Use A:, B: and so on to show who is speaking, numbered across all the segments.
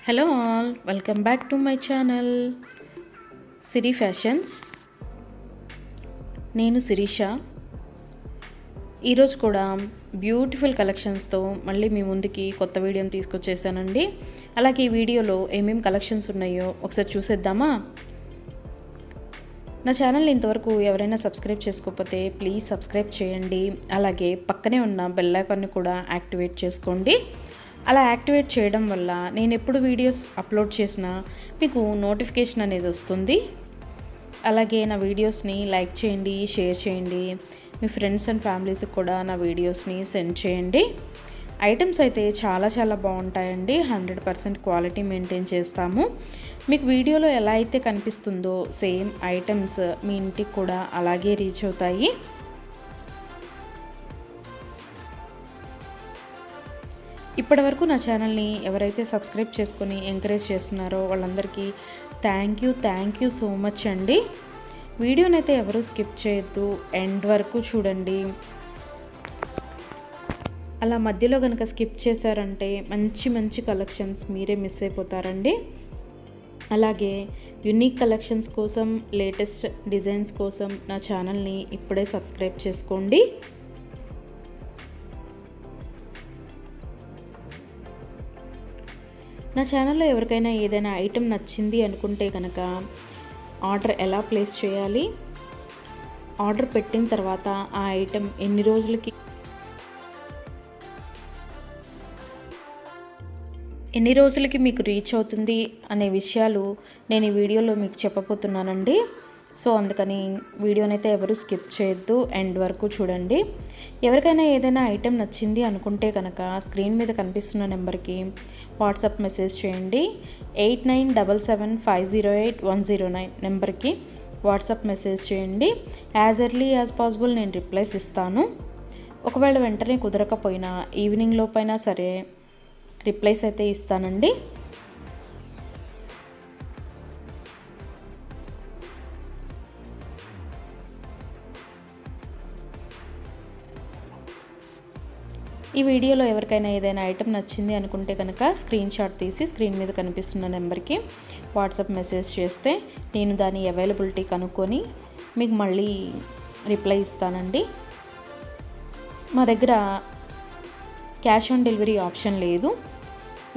A: Hello all, welcome back to my channel Siri fashions. నేను శిరీష. ఈరోజు కూడా బ్యూటిఫుల్ కలెక్షన్స్తో మళ్ళీ మీ ముందుకి కొత్త వీడియోని తీసుకొచ్చేసానండి. అలాగే ఈ వీడియోలో ఏమేమి కలెక్షన్స్ ఉన్నాయో ఒకసారి చూసేద్దామా? నా ఛానల్ని ఇంతవరకు ఎవరైనా సబ్స్క్రైబ్ చేసుకోకపోతే ప్లీజ్ సబ్స్క్రైబ్ చేయండి. అలాగే పక్కనే ఉన్న బెల్ ఐకాన్ని కూడా యాక్టివేట్ చేసుకోండి. అలా యాక్టివేట్ చేయడం వల్ల నేను ఎప్పుడు వీడియోస్ అప్లోడ్ చేసినా మీకు నోటిఫికేషన్ అనేది వస్తుంది. అలాగే నా వీడియోస్ని లైక్ చేయండి, షేర్ చేయండి. మీ ఫ్రెండ్స్ అండ్ ఫ్యామిలీస్కి కూడా నా వీడియోస్ని సెండ్ చేయండి. ఐటమ్స్ అయితే చాలా బాగుంటాయండి. 100% క్వాలిటీ మెయింటైన్ చేస్తాము. మీకు వీడియోలో ఎలా అయితే కనిపిస్తుందో సేమ్ ఐటమ్స్ మీ ఇంటికి కూడా అలాగే రీచ్ అవుతాయి. ఇప్పటివరకు నా ఛానల్ని ఎవరైతే సబ్స్క్రైబ్ చేసుకొని ఎంకరేజ్ చేస్తున్నారో వాళ్ళందరికీ థ్యాంక్ యూ సో మచ్ అండి. వీడియోనైతే ఎవరు స్కిప్ చేయొద్దు, ఎండ్ వరకు చూడండి. అలా మధ్యలో కనుక స్కిప్ చేశారంటే మంచి కలెక్షన్స్ మీరే మిస్ అయిపోతారండి. అలాగే యునిక్ కలెక్షన్స్ కోసం, లేటెస్ట్ డిజైన్స్ కోసం నా ఛానల్ని ఇప్పుడే సబ్స్క్రైబ్ చేసుకోండి. నా ఛానల్లో ఎవరికైనా ఏదైనా ఐటెం నచ్చింది అనుకుంటే కనుక ఆర్డర్ ఎలా ప్లేస్ చేయాలి, ఆర్డర్ పెట్టిన తర్వాత ఆ ఐటెం ఎన్ని రోజులకి మీకు రీచ్ అవుతుంది అనే విషయాలు నేను ఈ వీడియోలో మీకు చెప్పబోతున్నానండి. సో అందుకని వీడియోనైతే ఎవరు స్కిప్ చేయొద్దు, ఎండ్ వరకు చూడండి. ఎవరికైనా ఏదైనా ఐటెం నచ్చింది అనుకుంటే కనుక స్క్రీన్ మీద కనిపిస్తున్న నెంబర్కి వాట్సాప్ మెసేజ్ చేయండి. 8977508109 నెంబర్కి వాట్సాప్ మెసేజ్ చేయండి. యాజ్ ఎర్లీ యాజ్ పాసిబుల్ నేను రిప్లైస్ ఇస్తాను. ఒకవేళ వెంటనే కుదరకపోయినా ఈవినింగ్ లోపైనా సరే రిప్లైస్ అయితే ఇస్తానండి. ఈ వీడియోలో ఎవరికైనా ఏదైనా ఐటెం నచ్చింది అనుకుంటే కనుక స్క్రీన్ షాట్ తీసి స్క్రీన్ మీద కనిపిస్తున్న నెంబర్కి వాట్సాప్ మెసేజ్ చేస్తే నేను దాని అవైలబిలిటీ కనుక్కొని మీకు మళ్ళీ రిప్లై ఇస్తానండి. మా దగ్గర క్యాష్ ఆన్ డెలివరీ ఆప్షన్ లేదు,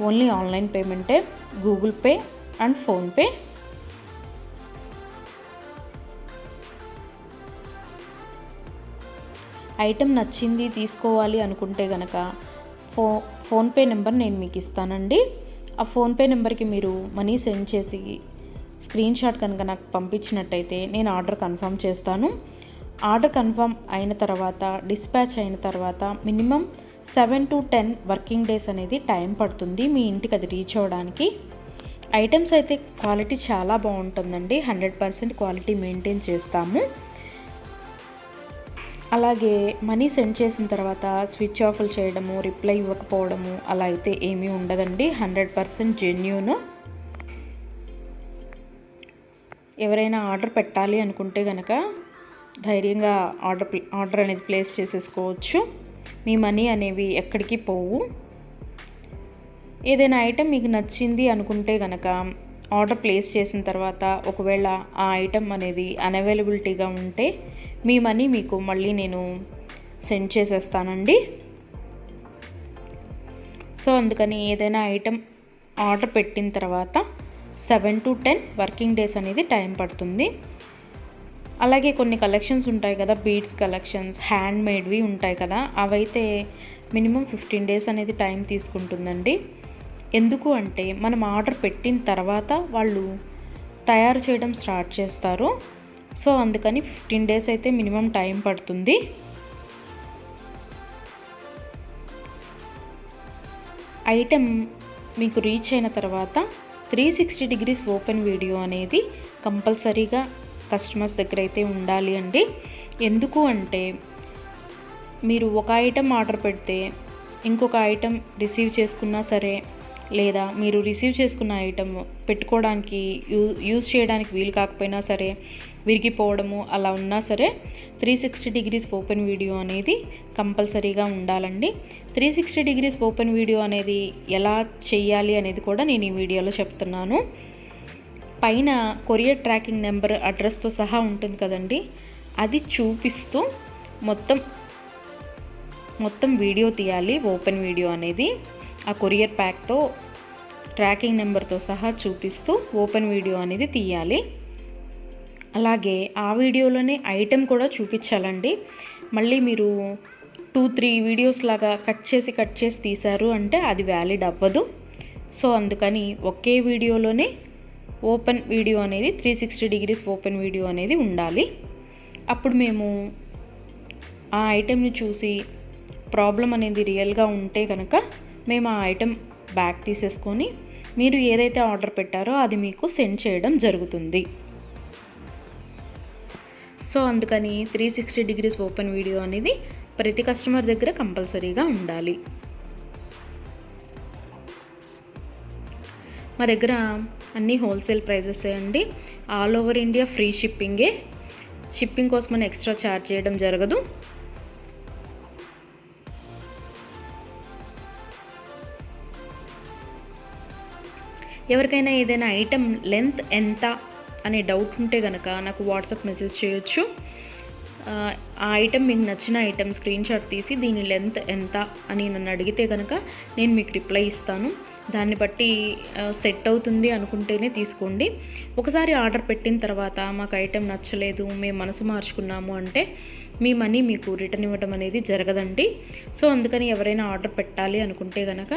A: ఓన్లీ ఆన్లైన్ పేమెంటే, Google Pay and PhonePe. Item నచ్చింది తీసుకోవాలి అనుకుంటే కనుక ఫోన్పే నెంబర్ నేను మీకు ఇస్తానండి. ఆ ఫోన్పే నెంబర్కి మీరు మనీ సెండ్ చేసి స్క్రీన్ షాట్ కనుక నాకు పంపించినట్టయితే నేను ఆర్డర్ కన్ఫర్మ్ చేస్తాను. ఆర్డర్ కన్ఫర్మ్ అయిన తర్వాత, డిస్పాచ్ అయిన తర్వాత మినిమం 7 to 10 వర్కింగ్ డేస్ అనేది టైం పడుతుంది మీ ఇంటికి అది రీచ్ అవ్వడానికి. ఐటమ్స్ అయితే క్వాలిటీ చాలా బాగుంటుందండి. 100% క్వాలిటీ మెయింటైన్ చేస్తాము. అలాగే మనీ సెండ్ చేసిన తర్వాత స్విచ్ ఆఫ్లు చేయడము, రిప్లై ఇవ్వకపోవడము అలా అయితే ఏమీ ఉండదండి. 100% జెన్యూన్. ఎవరైనా ఆర్డర్ పెట్టాలి అనుకుంటే కనుక ధైర్యంగా ఆర్డర్ అనేది ప్లేస్ చేసేసుకోవచ్చు. మీ మనీ అనేవి ఎక్కడికి పోవు. ఏదైనా ఐటెం మీకు నచ్చింది అనుకుంటే కనుక ఆర్డర్ ప్లేస్ చేసిన తర్వాత ఒకవేళ ఆ ఐటెం అనేది అన్అవైలబిలిటీగా ఉంటే మీ మనీ మీకు మళ్ళీ నేను సెండ్ చేసేస్తానండి. సో అందుకని ఏదైనా ఐటెం ఆర్డర్ పెట్టిన తర్వాత 7 to 10 వర్కింగ్ డేస్ అనేది టైం పడుతుంది. అలాగే కొన్ని కలెక్షన్స్ ఉంటాయి కదా, బీడ్స్ కలెక్షన్స్, హ్యాండ్ మేడ్వి ఉంటాయి కదా, అవైతే మినిమం 15 డేస్ అనేది టైం తీసుకుంటుందండి. ఎందుకు అంటే మనం ఆర్డర్ పెట్టిన తర్వాత వాళ్ళు తయారు చేయడం స్టార్ట్ చేస్తారు. సో అందుకని 15 డేస్ అయితే మినిమం టైం పడుతుంది. ఐటెం మీకు రీచ్ అయిన తర్వాత 360 degrees ఓపెన్ వీడియో అనేది కంపల్సరీగా కస్టమర్స్ దగ్గర అయితే ఉండాలి అండి. ఎందుకు అంటే మీరు ఒక ఐటెం ఆర్డర్ పెడితే ఇంకొక ఐటెం రిసీవ్ చేసుకున్నా సరే, లేదా మీరు రిసీవ్ చేసుకున్న ఐటమ్ పెట్టుకోవడానికి యూజ్ చేయడానికి వీలు కాకపోయినా సరే, విరిగిపోవడము అలా ఉన్నా సరే 360 degrees ఓపెన్ వీడియో అనేది కంపల్సరీగా ఉండాలండి. 360 డిగ్రీస్ ఓపెన్ వీడియో అనేది ఎలా చేయాలి అనేది కూడా నేను ఈ వీడియోలో చెప్తున్నాను. పైన కొరియర్ ట్రాకింగ్ నెంబర్ అడ్రస్తో సహా ఉంటుంది కదండి, అది చూపిస్తూ మొత్తం వీడియో తీయాలి. ఓపెన్ వీడియో అనేది ఆ కొరియర్ ప్యాక్తో ట్రాకింగ్ నెంబర్తో సహా చూపిస్తూ ఓపెన్ వీడియో అనేది తీయాలి. అలాగే ఆ వీడియోలోనే ఐటెం కూడా చూపించాలండి. మళ్ళీ మీరు 2-3 వీడియోస్ లాగా కట్ చేసి తీశారు అంటే అది వ్యాలిడ్ అవ్వదు. సో అందుకని ఒకే వీడియోలోనే ఓపెన్ వీడియో అనేది 360 డిగ్రీస్ ఓపెన్ వీడియో అనేది ఉండాలి. అప్పుడు మేము ఆ ఐటెంని చూసి ప్రాబ్లం అనేది రియల్గా ఉంటే కనుక మేము ఆ ఐటెం బ్యాక్ తీసేసుకొని మీరు ఏదైతే ఆర్డర్ పెట్టారో అది మీకు సెండ్ చేయడం జరుగుతుంది. సో అందుకని 360 డిగ్రీస్ ఓపెన్ వీడియో అనేది ప్రతి కస్టమర్ దగ్గర కంపల్సరీగా ఉండాలి. మా దగ్గర అన్నీ హోల్సేల్ ప్రైజెస్ అండి. ఆల్ ఓవర్ ఇండియా ఫ్రీ షిప్పింగే. షిప్పింగ్ కోసం మనం ఎక్స్ట్రా ఛార్జ్ చేయడం జరగదు. ఎవరికైనా ఏదైనా ఐటెం లెంత్ ఎంత అనే డౌట్ ఉంటే కనుక నాకు వాట్సాప్ మెసేజ్ చేయొచ్చు. ఆ ఐటెం మీకు నచ్చిన ఐటెం స్క్రీన్ షాట్ తీసి దీని లెంత్ ఎంత అని నన్ను అడిగితే కనుక నేను మీకు రిప్లై ఇస్తాను. దాన్ని బట్టి సెట్ అవుతుంది అనుకుంటేనే తీసుకోండి. ఒకసారి ఆర్డర్ పెట్టిన తర్వాత మాకు ఐటెం నచ్చలేదు, మేము మనసు మార్చుకున్నాము అంటే మీ మనీ మీకు రిటర్న్ ఇవ్వడం అనేది జరగదండి. సో అందుకని ఎవరైనా ఆర్డర్ పెట్టాలి అనుకుంటే కనుక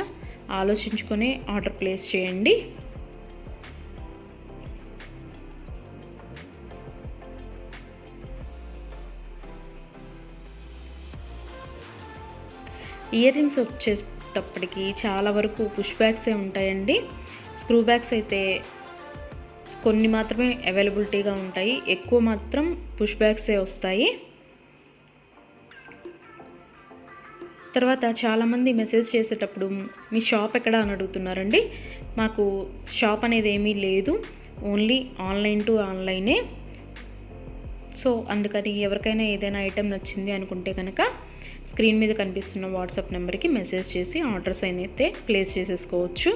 A: ఆలోచించుకొని ఆర్డర్ ప్లేస్ చేయండి. ఇయర్ రింగ్స్ వచ్చేటప్పటికి చాలా వరకు పుష్ బ్యాగ్సే ఉంటాయండి. స్క్రూ బ్యాగ్స్ అయితే కొన్ని మాత్రమే అవైలబిలిటీగా ఉంటాయి, ఎక్కువ మాత్రం పుష్ బ్యాగ్సే వస్తాయి. తర్వాత చాలామంది మెసేజ్ చేసేటప్పుడు మీ షాప్ ఎక్కడ అని అడుగుతున్నారండి. మాకు షాప్ అనేది ఏమీ లేదు, ఓన్లీ ఆన్లైన్ టు ఆన్లైనే. సో అందుకని ఎవరికైనా ఏదైనా ఐటెం నచ్చింది అనుకుంటే కనుక స్క్రీన్ మీద కనిపిస్తున్న వాట్సాప్ నెంబర్కి మెసేజ్ చేసి ఆర్డర్స్ అయితే ప్లేస్ చేసేసుకోవచ్చు.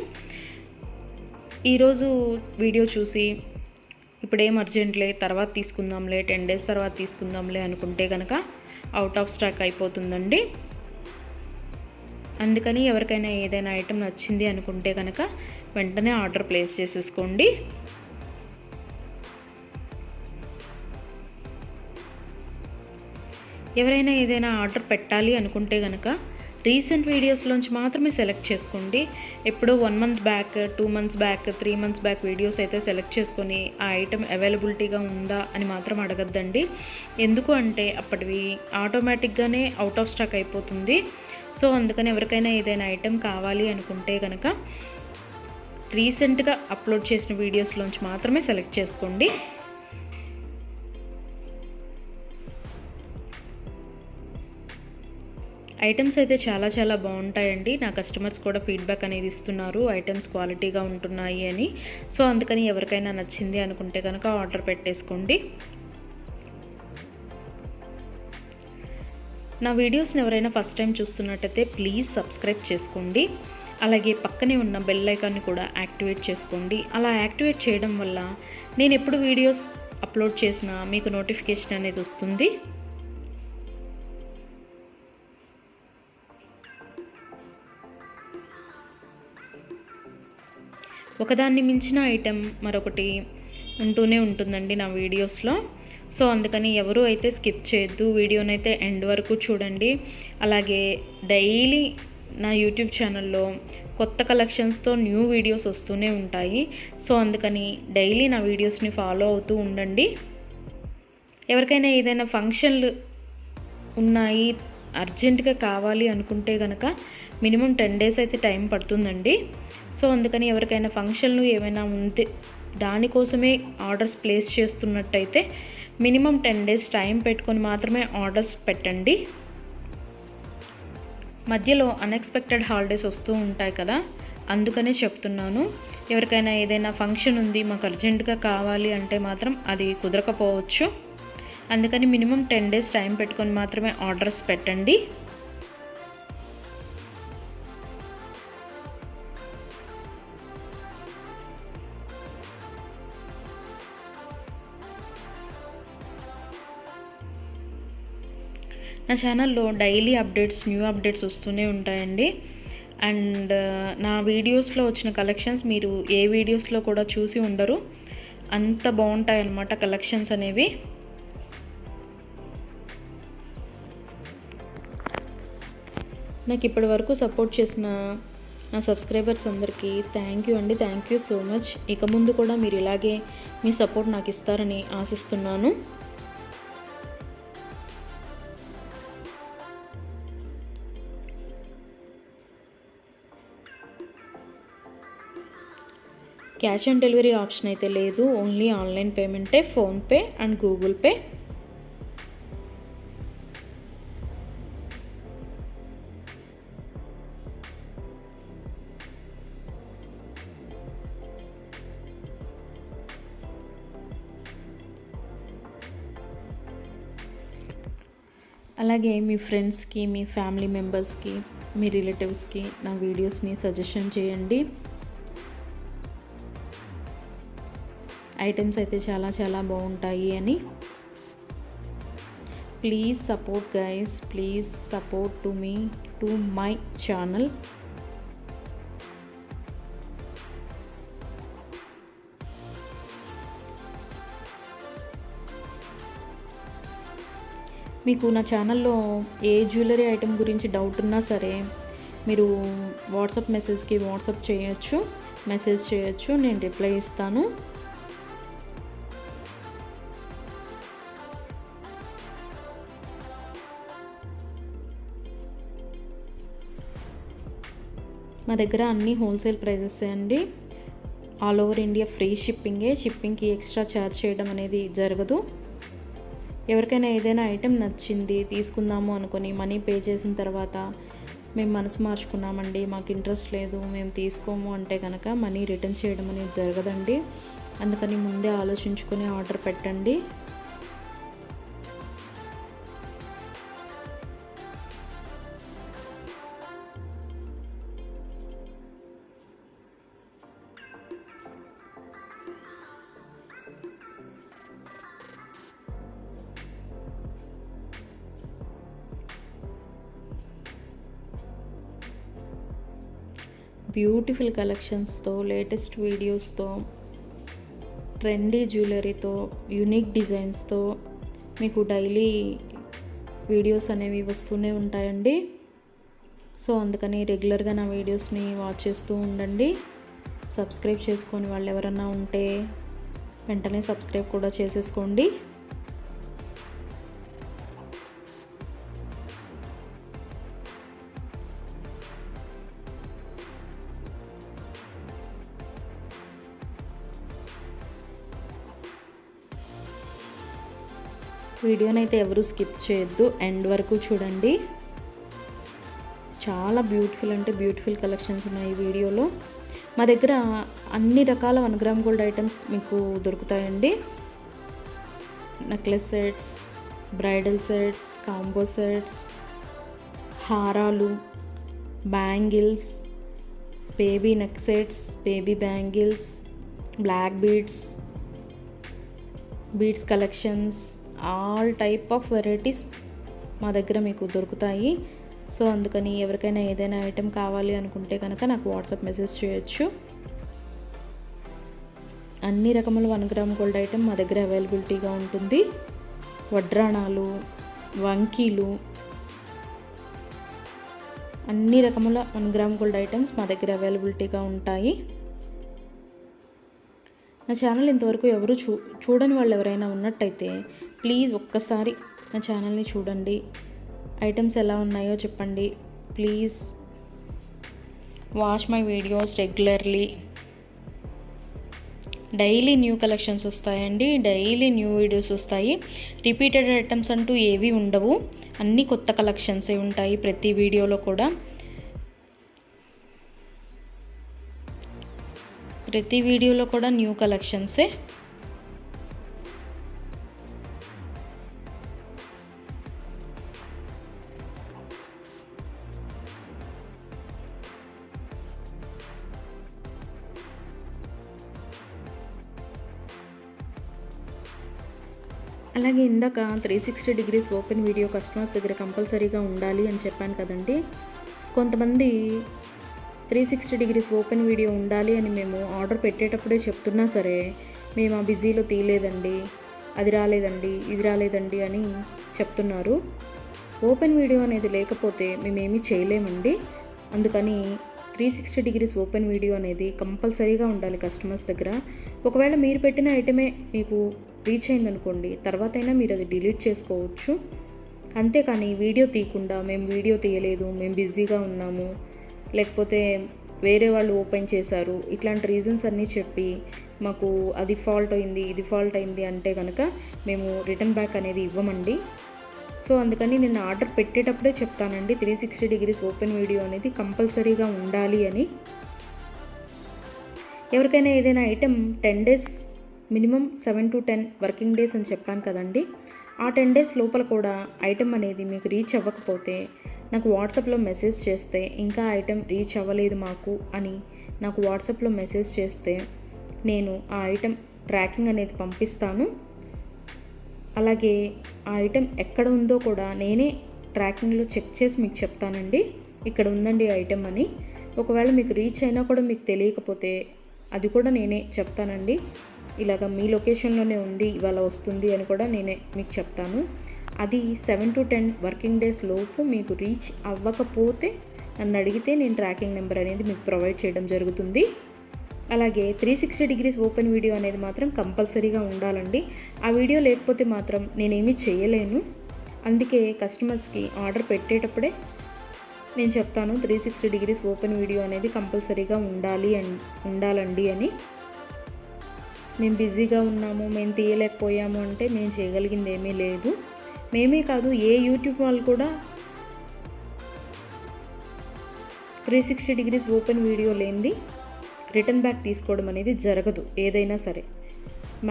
A: ఈరోజు వీడియో చూసి ఇప్పుడేం అర్జెంట్లే తర్వాత తీసుకుందాంలే, 10 days తర్వాత తీసుకుందాంలే అనుకుంటే కనుక అవుట్ ఆఫ్ స్టాక్ అయిపోతుందండి. అందుకని ఎవరికైనా ఏదైనా ఐటెం నచ్చింది అనుకుంటే కనుక వెంటనే ఆర్డర్ ప్లేస్ చేసేసుకోండి. ఎవరైనా ఏదైనా ఆర్డర్ పెట్టాలి అనుకుంటే కనుక రీసెంట్ వీడియోస్లోంచి మాత్రమే సెలెక్ట్ చేసుకోండి. ఎప్పుడో 1 month back, 2 months back, 3 months back videos అయితే సెలెక్ట్ చేసుకొని ఆ ఐటెం అవైలబిలిటీగా ఉందా అని మాత్రం అడగద్దండి. ఎందుకు అంటే అప్పటివి ఆటోమేటిక్గానే అవుట్ ఆఫ్ స్టాక్ అయిపోతుంది. సో అందుకని ఎవరికైనా ఏదైనా ఐటెం కావాలి అనుకుంటే కనుక రీసెంట్గా అప్లోడ్ చేసిన వీడియోస్లోంచి మాత్రమే సెలెక్ట్ చేసుకోండి. ఐటమ్స్ అయితే చాలా బాగుంటాయండి. నా కస్టమర్స్ కూడా ఫీడ్బ్యాక్ అనేది ఇస్తున్నారు, ఐటమ్స్ క్వాలిటీగా ఉంటున్నాయి అని. సో అందుకని ఎవరికైనా నచ్చింది అనుకుంటే కనుక ఆర్డర్ పెట్టేసుకోండి. నా వీడియోస్ని ఎవరైనా ఫస్ట్ టైం చూస్తున్నట్టయితే ప్లీజ్ సబ్స్క్రైబ్ చేసుకోండి. అలాగే పక్కనే ఉన్న బెల్ ఐకాన్ని కూడా యాక్టివేట్ చేసుకోండి. అలా యాక్టివేట్ చేయడం వల్ల నేను ఎప్పుడు వీడియోస్ అప్లోడ్ చేసినా మీకు నోటిఫికేషన్ అనేది వస్తుంది. ఒకదాన్ని మించిన ఐటెం మరొకటి ఉంటూనే ఉంటుందండి నా వీడియోస్లో. సో అందుకని ఎవరు అయితే స్కిప్ చేయొద్దు, వీడియోనైతే ఎండ్ వరకు చూడండి. అలాగే డైలీ నా యూట్యూబ్ ఛానల్లో కొత్త కలెక్షన్స్తో న్యూ వీడియోస్ వస్తూనే ఉంటాయి. సో అందుకని డైలీ నా వీడియోస్ని ఫాలో అవుతూ ఉండండి. ఎవరికైనా ఏదైనా ఫంక్షన్లు ఉన్నాయి, అర్జెంటుగా కావాలి అనుకుంటే కనుక మినిమం 10 days అయితే టైం పడుతుందండి. సో అందుకని ఎవరికైనా ఫంక్షన్లు ఏమైనా ఉంటే దానికోసమే ఆర్డర్స్ ప్లేస్ చేస్తున్నట్టయితే మినిమం 10 days టైం పెట్టుకొని మాత్రమే ఆర్డర్స్ పెట్టండి. మధ్యలో అన్ఎక్స్పెక్టెడ్ హాలిడేస్ వస్తూ ఉంటాయి కదా, అందుకనే చెప్తున్నాను. ఎవరికైనా ఏదైనా ఫంక్షన్ ఉంది మాకు అర్జెంటుగా కావాలి అంటే మాత్రం అది కుదరకపోవచ్చు. అందుకని మినిమం 10 days టైం పెట్టుకొని మాత్రమే ఆర్డర్స్ పెట్టండి. నా ఛానల్లో డైలీ అప్డేట్స్, న్యూ అప్డేట్స్ వస్తూనే ఉంటాయండి. అండ్ నా వీడియోస్లో వచ్చిన కలెక్షన్స్ మీరు ఏ వీడియోస్లో కూడా చూసి ఉండరు, అంత బాగుంటాయి అన్నమాట కలెక్షన్స్ అనేవి. నాకు ఇప్పటి వరకు సపోర్ట్ చేసిన నా సబ్స్క్రైబర్స్ అందరికీ థ్యాంక్ యూ అండి. Thank you so much. ఇక ముందు కూడా మీరు ఇలాగే మీ సపోర్ట్ నాకు ఇస్తారని ఆశిస్తున్నాను. క్యాష్ ఆన్ డెలివరీ ఆప్షన్ అయితే లేదు, ఓన్లీ ఆన్లైన్ పేమెంటే, ఫోన్పే అండ్ గూగుల్ పే. అలాగే మీ ఫ్రెండ్స్కి, మీ ఫ్యామిలీ మెంబర్స్కి, మీ రిలేటివ్స్కి నా వీడియోస్ని సజెషన్ చేయండి. ఐటమ్స్ అయితే చాలా చాలా బాగుంటాయి అని. Please support guys, please support to me, to my channel. మీకు నా ఛానల్లో ఏ జ్యువెలరీ ఐటెం గురించి డౌట్ ఉన్నా సరే మీరు వాట్సాప్ మెసేజ్కి వాట్సాప్ చేయొచ్చు, మెసేజ్ చేయొచ్చు, నేను రిప్లై ఇస్తాను. మా దగ్గర అన్నీ హోల్సేల్ ప్రైజెస్ అండి. ఆల్ ఓవర్ ఇండియా ఫ్రీ షిప్పింగే, షిప్పింగ్కి ఎక్స్ట్రా ఛార్జ్ చేయడం అనేది జరగదు. ఎవరికైనా ఏదైనా ఐటెం నచ్చింది తీసుకుందాము అనుకొని మనీ పే చేసిన తర్వాత మేము మనసు మార్చుకున్నామండి, మాకు ఇంట్రెస్ట్ లేదు, మేము తీసుకోము అంటే కనుక మనీ రిటర్న్ చేయడం అనేది జరగదండి. అందుకని ముందే ఆలోచించుకొని ఆర్డర్ పెట్టండి. బ్యూటిఫుల్ కలెక్షన్స్తో, లేటెస్ట్ వీడియోస్తో, ట్రెండీ జ్యువెలరీతో, యూనిక్ డిజైన్స్తో మీకు డైలీ వీడియోస్ అనేవి వస్తూనే ఉంటాయండి. సో అందుకని రెగ్యులర్గా నా వీడియోస్ని వాచ్ చేస్తూ ఉండండి. సబ్స్క్రైబ్ చేసుకొని వాళ్ళు ఎవరన్నా ఉంటే వెంటనే సబ్స్క్రైబ్ కూడా చేసేసుకోండి. వీడియోనైతే ఎవరు స్కిప్ చేయొద్దు, ఎండ్ వరకు చూడండి. చాలా బ్యూటిఫుల్ అంటే బ్యూటిఫుల్ కలెక్షన్స్ ఉన్నాయి ఈ వీడియోలో. మా దగ్గర అన్ని రకాల 1 గ్రామ్ గోల్డ్ ఐటమ్స్ మీకు దొరుకుతాయండి. Necklace sets, bridal sets, combo sets, హారాలు, bangles, baby neck sets, baby bangles, black beads collections, all type of varieties మా దగ్గర మీకు దొరుకుతాయి. సో అందుకని ఎవరికైనా ఏదైనా ఐటెం కావాలి అనుకుంటే కనుక నాకు వాట్సాప్ మెసేజ్ చేయొచ్చు. అన్ని రకముల 1 గ్రామ్ గోల్డ్ ఐటెం మా దగ్గర అవైలబిలిటీగా ఉంటుంది. వడ్రాణాలు, వంకీలు, అన్ని రకముల 1 గ్రామ్ గోల్డ్ ఐటమ్స్ మా దగ్గర అవైలబిలిటీగా ఉంటాయి. నా ఛానల్ ఇంతవరకు ఎవరు చూడని వాళ్ళు ఎవరైనా ఉన్నట్టయితే ప్లీజ్ ఒక్కసారి నా ఛానల్ని చూడండి. ఐటమ్స్ ఎలా ఉన్నాయో చెప్పండి. Please watch my videos regularly. Daily new collections వస్తాయండి, డైలీ న్యూ వీడియోస్ వస్తాయి. రిపీటెడ్ ఐటమ్స్ అంటూ ఏవి ఉండవు, అన్నీ కొత్త కలెక్షన్సే ఉంటాయి ప్రతి వీడియోలో కూడా. ప్రతి వీడియోలో కూడా న్యూ కలెక్షన్సే. అలాగే ఇందాక 360 డిగ్రీస్ ఓపెన్ వీడియో కస్టమర్స్ దగ్గర కంపల్సరీగా ఉండాలి అని చెప్పాను కదండి. కొంతమంది 360 డిగ్రీస్ ఓపెన్ వీడియో ఉండాలి అని మేము ఆర్డర్ పెట్టేటప్పుడే చెప్తున్నా సరే, మేము ఆ బిజీలో తీయలేదండి, అది రాలేదండి, ఇది రాలేదండి అని చెప్తున్నారు. ఓపెన్ వీడియో అనేది లేకపోతే మేమేమీ చేయలేమండి. అందుకని 360 డిగ్రీస్ ఓపెన్ వీడియో అనేది కంపల్సరీగా ఉండాలి కస్టమర్స్ దగ్గర. ఒకవేళ మీరు పెట్టిన ఐటమే మీకు రీచ్ అయిందనుకోండి, తర్వాతైనా మీరు అది డిలీట్ చేసుకోవచ్చు. అంతేకాని వీడియో తీయకుండా మేము వీడియో తీయలేదు, మేము బిజీగా ఉన్నాము, లేకపోతే వేరే వాళ్ళు ఓపెన్ చేశారు, ఇట్లాంటి రీజన్స్ అన్నీ చెప్పి మాకు అది ఫాల్ట్ అయింది, ఇది ఫాల్ట్ అయింది అంటే కనుక మేము రిటర్న్ బ్యాక్ అనేది ఇవ్వమండి. సో అందుకని నేను ఆర్డర్ పెట్టేటప్పుడే చెప్తానండి 360 డిగ్రీస్ ఓపెన్ వీడియో అనేది కంపల్సరీగా ఉండాలి అని. ఎవరికైనా ఏదైనా item 10 days minimum 7 to 10 working days అని చెప్పాను కదండి. ఆ 10 డేస్ లోపల కూడా ఐటెం అనేది మీకు రీచ్ అవ్వకపోతే నాకు వాట్సాప్లో మెసేజ్ చేస్తే, ఇంకా ఐటెం రీచ్ అవ్వలేదు మాకు అని నాకు వాట్సాప్లో మెసేజ్ చేస్తే నేను ఆ ఐటెం ట్రాకింగ్ అనేది పంపిస్తాను. అలాగే ఆ ఐటెం ఎక్కడ ఉందో కూడా నేనే ట్రాకింగ్లో చెక్ చేసి మీకు చెప్తానండి, ఇక్కడ ఉందండి ఐటెం అని. ఒకవేళ మీకు రీచ్ అయినా కూడా మీకు తెలియకపోతే అది కూడా నేనే చెప్తానండి, ఇలాగ మీ లొకేషన్లోనే ఉంది, ఇవాళ వస్తుంది అని కూడా నేనే మీకు చెప్తాను. అది 7 to 10 వర్కింగ్ డేస్ లోపు మీకు రీచ్ అవ్వకపోతే నన్ను అడిగితే నేను ట్రాకింగ్ నెంబర్ అనేది మీకు ప్రొవైడ్ చేయడం జరుగుతుంది. అలాగే 360 డిగ్రీస్ ఓపెన్ వీడియో అనేది మాత్రం కంపల్సరీగా ఉండాలండి. ఆ వీడియో లేకపోతే మాత్రం నేనేమీ చేయలేను. అందుకే కస్టమర్స్కి ఆర్డర్ పెట్టేటప్పుడే నేను చెప్తాను 360 డిగ్రీస్ ఓపెన్ వీడియో అనేది కంపల్సరీగా ఉండాలండి అని. మేము బిజీగా ఉన్నాము, మేము తీయలేకపోయాము అంటే మేము చేయగలిగింది ఏమీ లేదు. మేమే కాదు, ఏ యూట్యూబ్ వాళ్ళు కూడా 360 డిగ్రీస్ ఓపెన్ వీడియో లేనిది రిటర్న్ బ్యాక్ తీసుకోవడం అనేది జరగదు. ఏదైనా సరే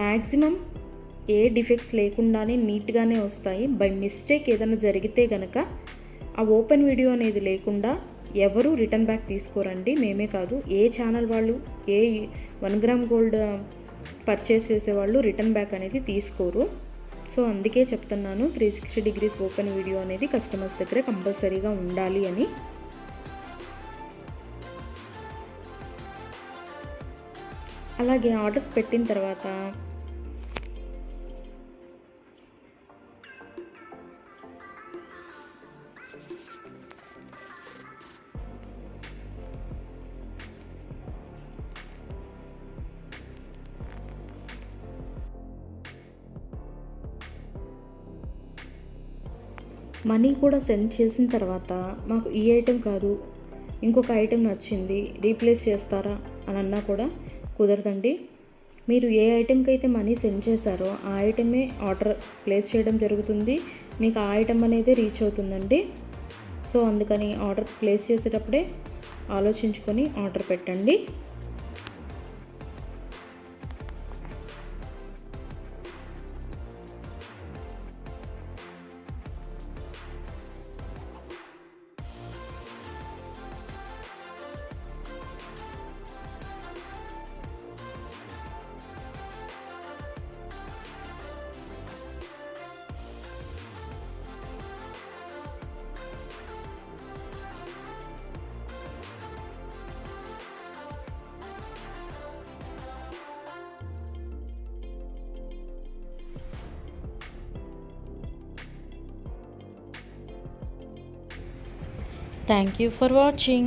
A: మ్యాక్సిమం ఏ డిఫెక్ట్స్ లేకుండానే నీట్గానే వస్తాయి. బై మిస్టేక్ ఏదైనా జరిగితే గనక ఆ ఓపెన్ వీడియో అనేది లేకుండా ఎవరు రిటర్న్ బ్యాక్ తీసుకోరండి. మేమే కాదు, ఏ ఛానల్ వాళ్ళు, ఏ 1 గ్రామ్ గోల్డ్ పర్చేస్ చేసేవాళ్ళు రిటర్న్ బ్యాక్ అనేది తీసుకోరు. సో అందుకే చెప్తున్నాను 360 డిగ్రీస్ ఓపెన్ వీడియో అనేది కస్టమర్స్ దగ్గర కంపల్సరీగా ఉండాలి అని. అలాగే ఆర్డర్స్ పెట్టిన తర్వాత మనీ కూడా సెండ్ చేసిన తర్వాత మాకు ఈ ఐటెం కాదు, ఇంకొక ఐటెం నచ్చింది, రీప్లేస్ చేస్తారా అని అన్నా కూడా కుదరదండి. మీరు ఏ ఐటెంకి అయితే మనీ సెండ్ చేశారో ఆ ఐటమే ఆర్డర్ ప్లేస్ చేయడం జరుగుతుంది. మీకు ఆ ఐటెం అనేది రీచ్ అవుతుందండి. సో అందుకని ఆర్డర్ ప్లేస్ చేసేటప్పుడే ఆలోచించుకొని ఆర్డర్ పెట్టండి. Thank you for watching.